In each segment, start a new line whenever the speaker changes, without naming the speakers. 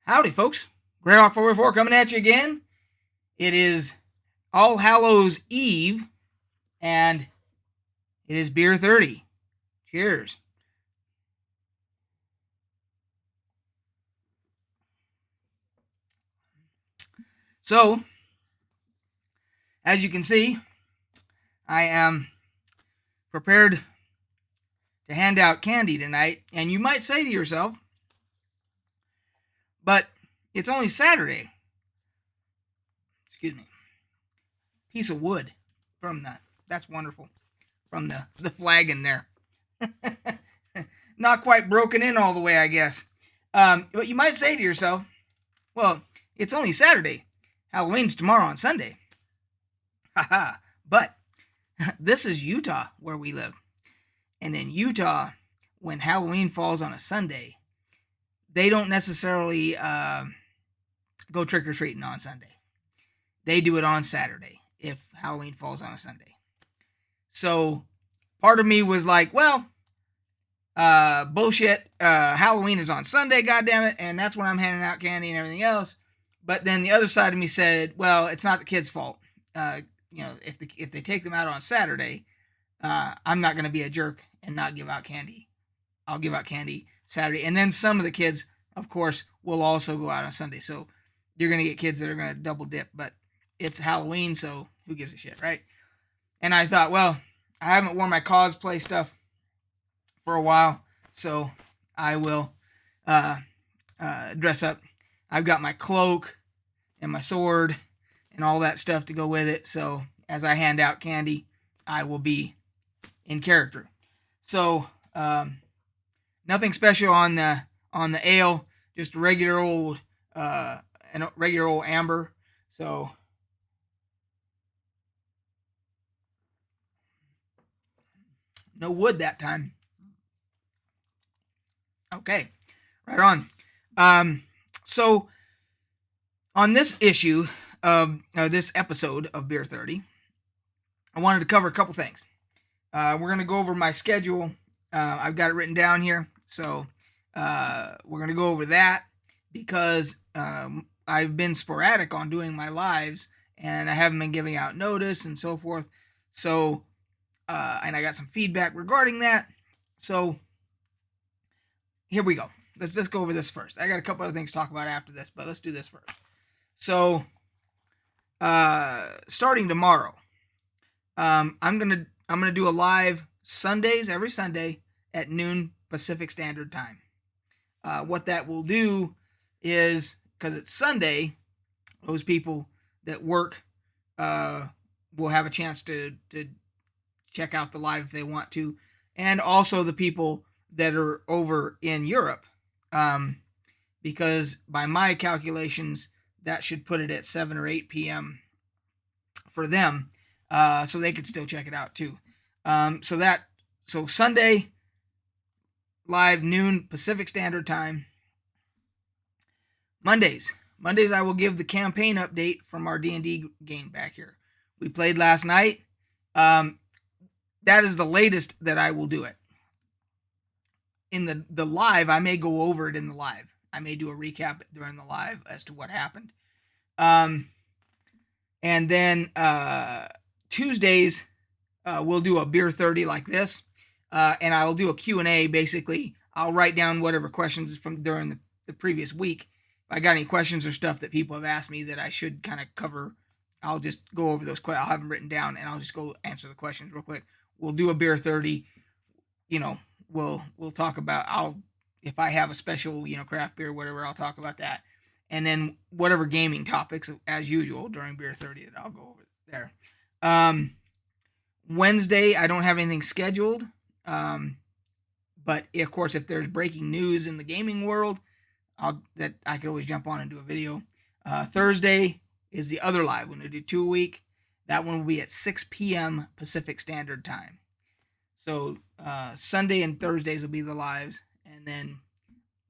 Howdy, folks. Greyhawk 404 coming at you again. It is All Hallows Eve, and it is Beer 30. Cheers. So, as you can see, I am prepared to hand out candy tonight, and you might say to yourself, but it's only Saturday. Excuse me. Piece of wood from that's wonderful, from the flagon there. Not quite broken in all the way, I guess. But you might say to yourself, well, it's only Saturday. Halloween's tomorrow on Sunday. Haha. But this is Utah, where we live. And in Utah, when Halloween falls on a Sunday, they don't necessarily go trick-or-treating on Sunday. They do it on Saturday if Halloween falls on a Sunday. So part of me was like, well, bullshit. Halloween is on Sunday, goddammit, and that's when I'm handing out candy and everything else. But then the other side of me said, well, it's not the kids' fault. If they take them out on Saturday, I'm not going to be a jerk and not give out candy. I'll give out candy Saturday. And then some of the kids, of course, will also go out on Sunday. So you're going to get kids that are going to double dip. But it's Halloween, so who gives a shit, right? And I thought, well, I haven't worn my cosplay stuff for a while, so I will dress up. I've got my cloak and my sword and all that stuff to go with it. So as I hand out candy, I will be in character. So nothing special on the ale, just a regular old amber. So no wood that time. Okay, right on. So on this issue of this episode of Beer 30, I wanted to cover a couple things. We're going to go over my schedule. I've got it written down here. So we're going to go over that because I've been sporadic on doing my lives and I haven't been giving out notice and so forth. So, and I got some feedback regarding that. So here we go. Let's just go over this first. I got a couple other things to talk about after this, but let's do this first. So, starting tomorrow, I'm gonna do a live Sundays, every Sunday at noon Pacific Standard Time. What that will do is, because it's Sunday, those people that work will have a chance to check out the live if they want to, and also the people that are over in Europe, because by my calculations, that should put it at 7 or 8 p.m. for them, so they could still check it out too. So Sunday, live noon Pacific Standard Time. Mondays I will give the campaign update from our D&D game back here. We played last night. That is the latest that I will do it. In the live, I may go over it in the live. I may do a recap during the live as to what happened. And then Tuesdays, we'll do a Beer 30 like this. And I'll do a Q&A. Basically, I'll write down whatever questions from during the previous week. If I got any questions or stuff that people have asked me that I should kind of cover, I'll just go over those questions. I'll have them written down, and I'll just go answer the questions real quick. We'll do a Beer 30. We'll talk about, if I have a special, craft beer, whatever, I'll talk about that. And then whatever gaming topics, as usual, during Beer 30 that I'll go over there. Wednesday, I don't have anything scheduled. But of course, if there's breaking news in the gaming world, that I could always jump on and do a video. Thursday is the other live. We're going to do 2 a week. That one will be at 6 p.m. Pacific Standard Time. So Sunday and Thursdays will be the lives. And then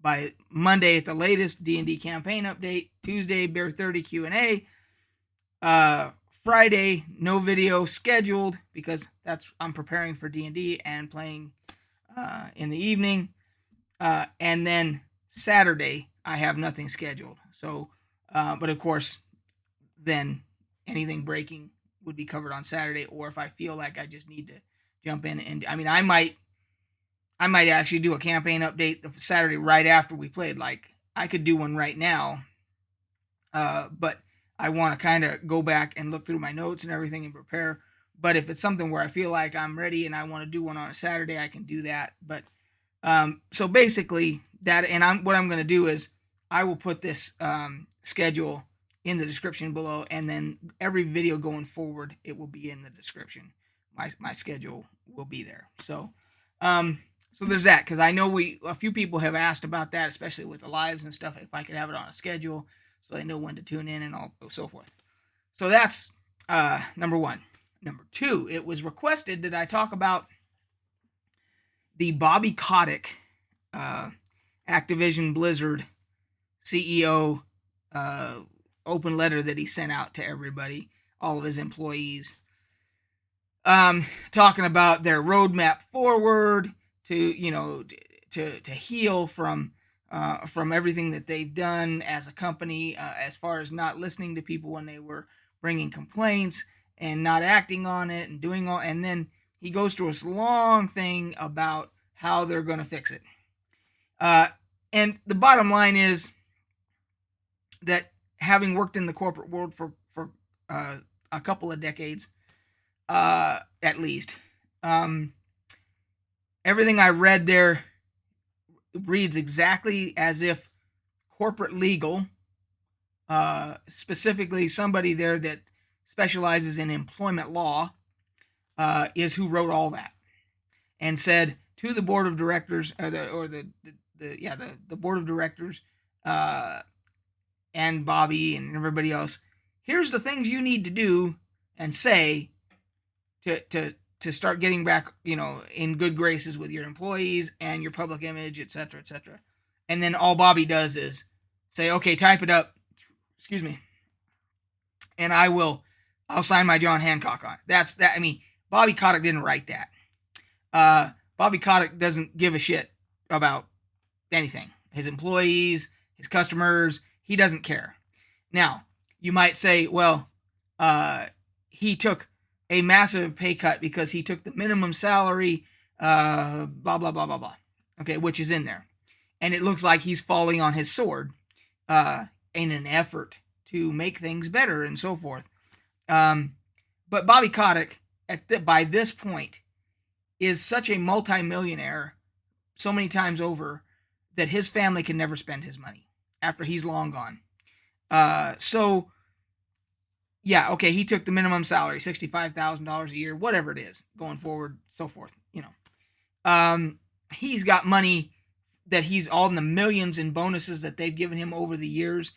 by Monday at the latest, D&D campaign update. Tuesday, Beer 30 Q&A. Friday, no video scheduled because I'm preparing for D&D and playing in the evening. And then Saturday, I have nothing scheduled. So, but of course, then anything breaking would be covered on Saturday. Or if I feel like I just need to jump in, and I mean, I might actually do a campaign update the Saturday right after we played. Like I could do one right now, but I want to kind of go back and look through my notes and everything and prepare. But if it's something where I feel like I'm ready and I want to do one on a Saturday, I can do that. But so basically that, and what I'm going to do is I will put this schedule in the description below, and then every video going forward, it will be in the description. My schedule will be there. So so there's that, because I know a few people have asked about that, especially with the lives and stuff, if I could have it on a schedule so they know when to tune in and all so forth. So that's number one. Number two, it was requested that I talk about the Bobby Kotick, Activision Blizzard CEO, open letter that he sent out to everybody, all of his employees, talking about their roadmap forward to to heal from everything that they've done as a company, as far as not listening to people when they were bringing complaints and not acting on it and doing all. And then he goes through this long thing about how they're going to fix it. And the bottom line is that, having worked in the corporate world for a couple of decades, at least, everything I read there reads exactly as if corporate legal, specifically somebody there that specializes in employment law, is who wrote all that, and said to the board of directors, or the board of directors, and Bobby and everybody else, here's the things you need to do and say to start getting back, in good graces with your employees and your public image, etc., etc. And then all Bobby does is say, okay, type it up, excuse me, and I'll sign my John Hancock on it. That's that. I mean, Bobby Kotick didn't write that. Bobby Kotick doesn't give a shit about anything. His employees, his customers, he doesn't care. Now, you might say, well, he took a massive pay cut because he took the minimum salary, blah, blah, blah, blah, blah. Okay, which is in there. And it looks like he's falling on his sword in an effort to make things better and so forth. But Bobby Kotick, by this point, is such a multimillionaire so many times over that his family can never spend his money after he's long gone. So, yeah, okay, he took the minimum salary, $65,000 a year, whatever it is, going forward, so forth, He's got money that he's all in the millions in bonuses that they've given him over the years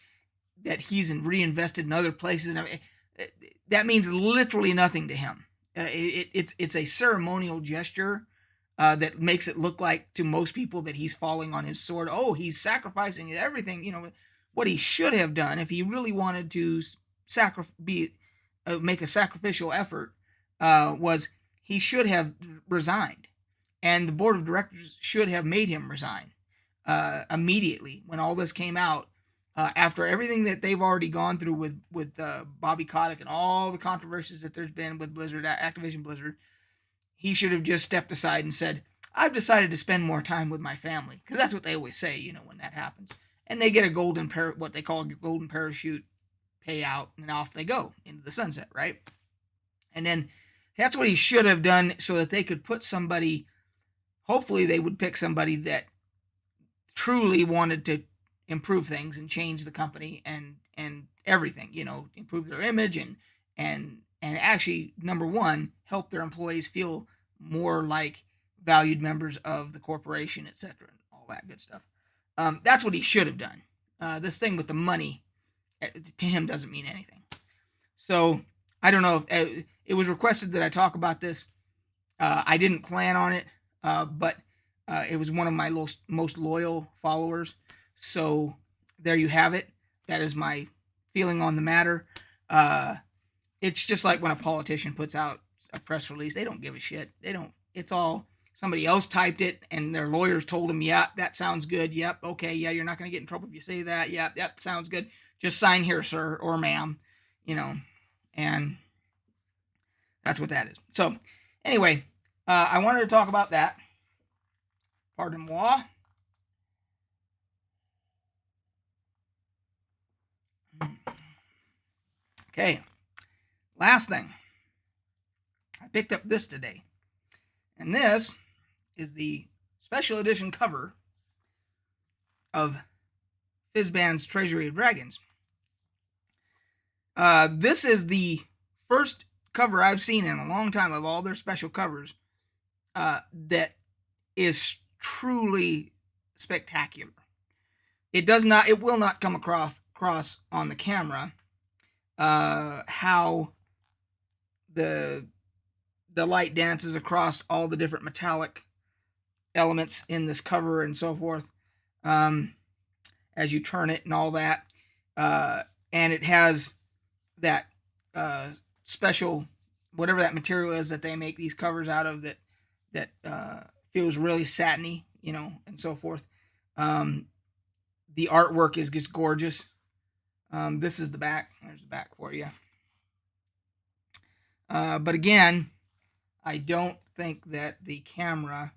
that he's reinvested in other places. I mean, that means literally nothing to him. It's a ceremonial gesture that makes it look like to most people that he's falling on his sword. Oh, he's sacrificing everything. What he should have done if he really wanted to make a sacrificial effort was he should have resigned, and the board of directors should have made him resign immediately when all this came out. After everything that they've already gone through with Bobby Kotick and all the controversies that there's been with Activision Blizzard, he should have just stepped aside and said, I've decided to spend more time with my family. Because that's what they always say, when that happens. And they get a what they call a golden parachute payout, and off they go into the sunset, right? And then that's what he should have done, so that they could put somebody, hopefully they would pick somebody that truly wanted to improve things and change the company and everything, improve their image and actually, number one, help their employees feel more like valued members of the corporation, etc., all that good stuff. That's what he should have done. This thing with the money, to him, doesn't mean anything. So I don't know. It was requested that I talk about this. I didn't plan on it, but it was one of my most loyal followers. So there you have it. That is my feeling on the matter. It's just like when a politician puts out a press release. They don't give a shit. They don't. It's all somebody else typed it and their lawyers told them, "Yep, that sounds good. Yep, okay, yeah, you're not going to get in trouble if you say that. Yep, sounds good. Just sign here, sir or ma'am," and that's what that is. So, anyway, I wanted to talk about that. Pardon moi. Okay, last thing. I picked up this today. And this is the special edition cover of Fizban's Treasury of Dragons. This is the first cover I've seen in a long time of all their special covers that is truly spectacular. It will not come across on the camera how the light dances across all the different metallic elements in this cover and so forth, as you turn it and all that. And it has that special, whatever that material is that they make these covers out of, that feels really satiny, and so forth. The artwork is just gorgeous. This is the back. There's the back for you. But again, I don't think that the camera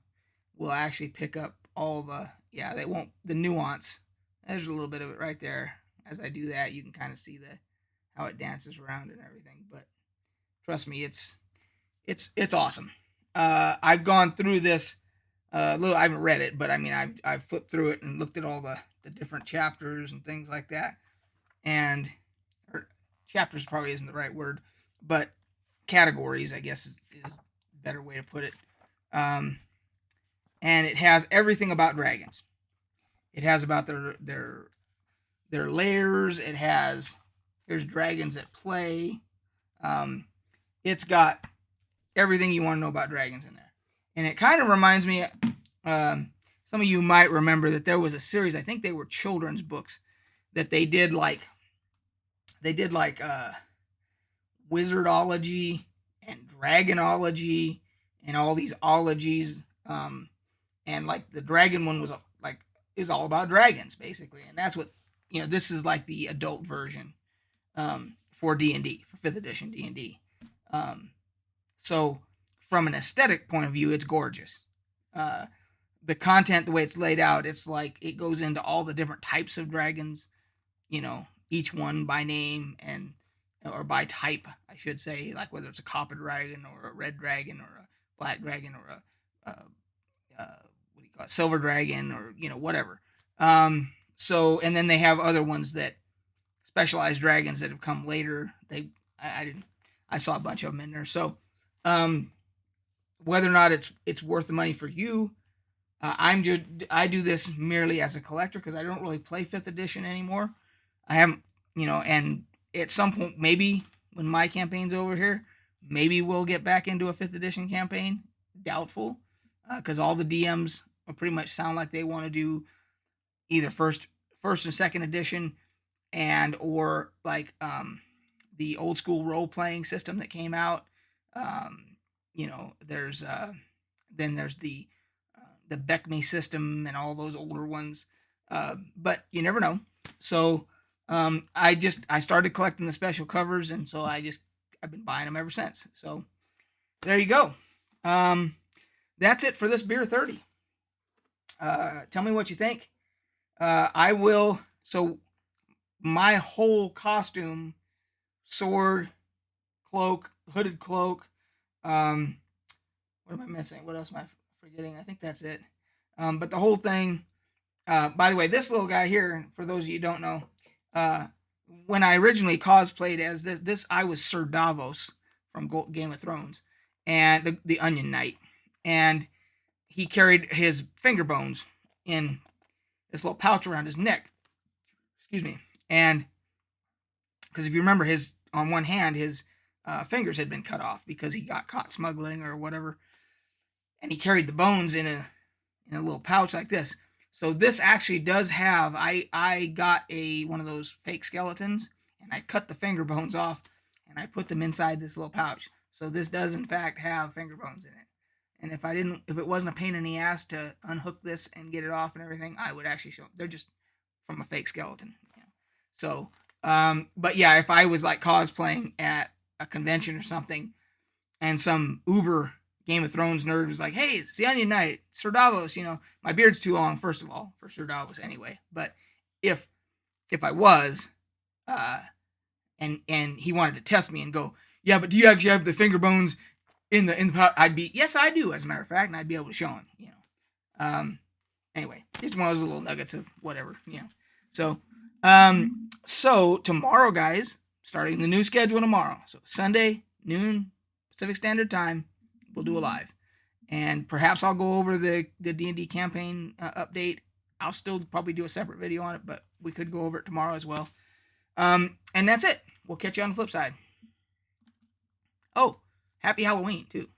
will actually pick up all they won't, the nuance. There's a little bit of it right there. As I do that, you can kind of see how it dances around and everything. But trust me, it's awesome. I've gone through this I haven't read it, but I mean, I've flipped through it and looked at all the different chapters and things like that. And chapters probably isn't the right word, but categories, I guess, is a better way to put it. And it has everything about dragons. It has about their layers. It has, here's dragons at play. It's got everything you want to know about dragons in there. And it kind of reminds me, some of you might remember that there was a series, I think they were children's books, that they did like wizardology and dragonology and all these ologies. And like the dragon one is all about dragons basically. And that's what, this is like the adult version, for D&D, for 5th edition D&D. So from an aesthetic point of view, it's gorgeous. The content, the way it's laid out, it's like it goes into all the different types of dragons, each one by name or by type, I should say, like whether it's a copper dragon or a red dragon or a black dragon or a what do you call it, silver dragon, or whatever. So, and then they have other ones that specialized dragons that have come later. I saw a bunch of them in there. So, whether or not it's worth the money for you, I do this merely as a collector because I don't really play 5th edition anymore. I haven't, and at some point, maybe when my campaign's over here, maybe we'll get back into a 5th edition campaign. Doubtful, because all the DMs pretty much sound like they want to do either first and 2nd edition, and or like the old school role playing system that came out. There's then there's the Beckme system and all those older ones, but you never know. So I started collecting the special covers, and so I've been buying them ever since. So there you go. That's it for this beer 30. Tell me what you think. I will. So my whole costume, sword, cloak, hooded cloak. What am I missing? What else am I forgetting? I think that's it. But the whole thing. By the way, this little guy here, for those of you who don't know, when I originally cosplayed as this, I was Sir Davos from Game of Thrones, and the Onion Knight, and he carried his finger bones in this little pouch around his neck. Excuse me. And because if you remember, on one hand, his fingers had been cut off because he got caught smuggling or whatever, and he carried the bones in a little pouch like this. So this actually does have, I got one of those fake skeletons, and I cut the finger bones off, and I put them inside this little pouch. So this does in fact have finger bones in it. And if it wasn't a pain in the ass to unhook this and get it off and everything, I would actually show them. They're just from a fake skeleton. So, but yeah, if I was like cosplaying at a convention or something, and some uber Game of Thrones nerd was like, "Hey, it's the Onion Knight, Sir Davos." My beard's too long, first of all, for Sir Davos anyway. But if I was, and he wanted to test me and go, "Yeah, but do you actually have the finger bones in the pot?" I'd be, "Yes, I do," as a matter of fact, and I'd be able to show him. Anyway, it's one of those little nuggets of whatever. So tomorrow, guys, starting the new schedule tomorrow. So Sunday noon Pacific Standard Time, we'll do a live, and perhaps I'll go over the D&D campaign update. I'll still probably do a separate video on it, but we could go over it tomorrow as well. And that's it. We'll catch you on the flip side. Oh, happy Halloween too.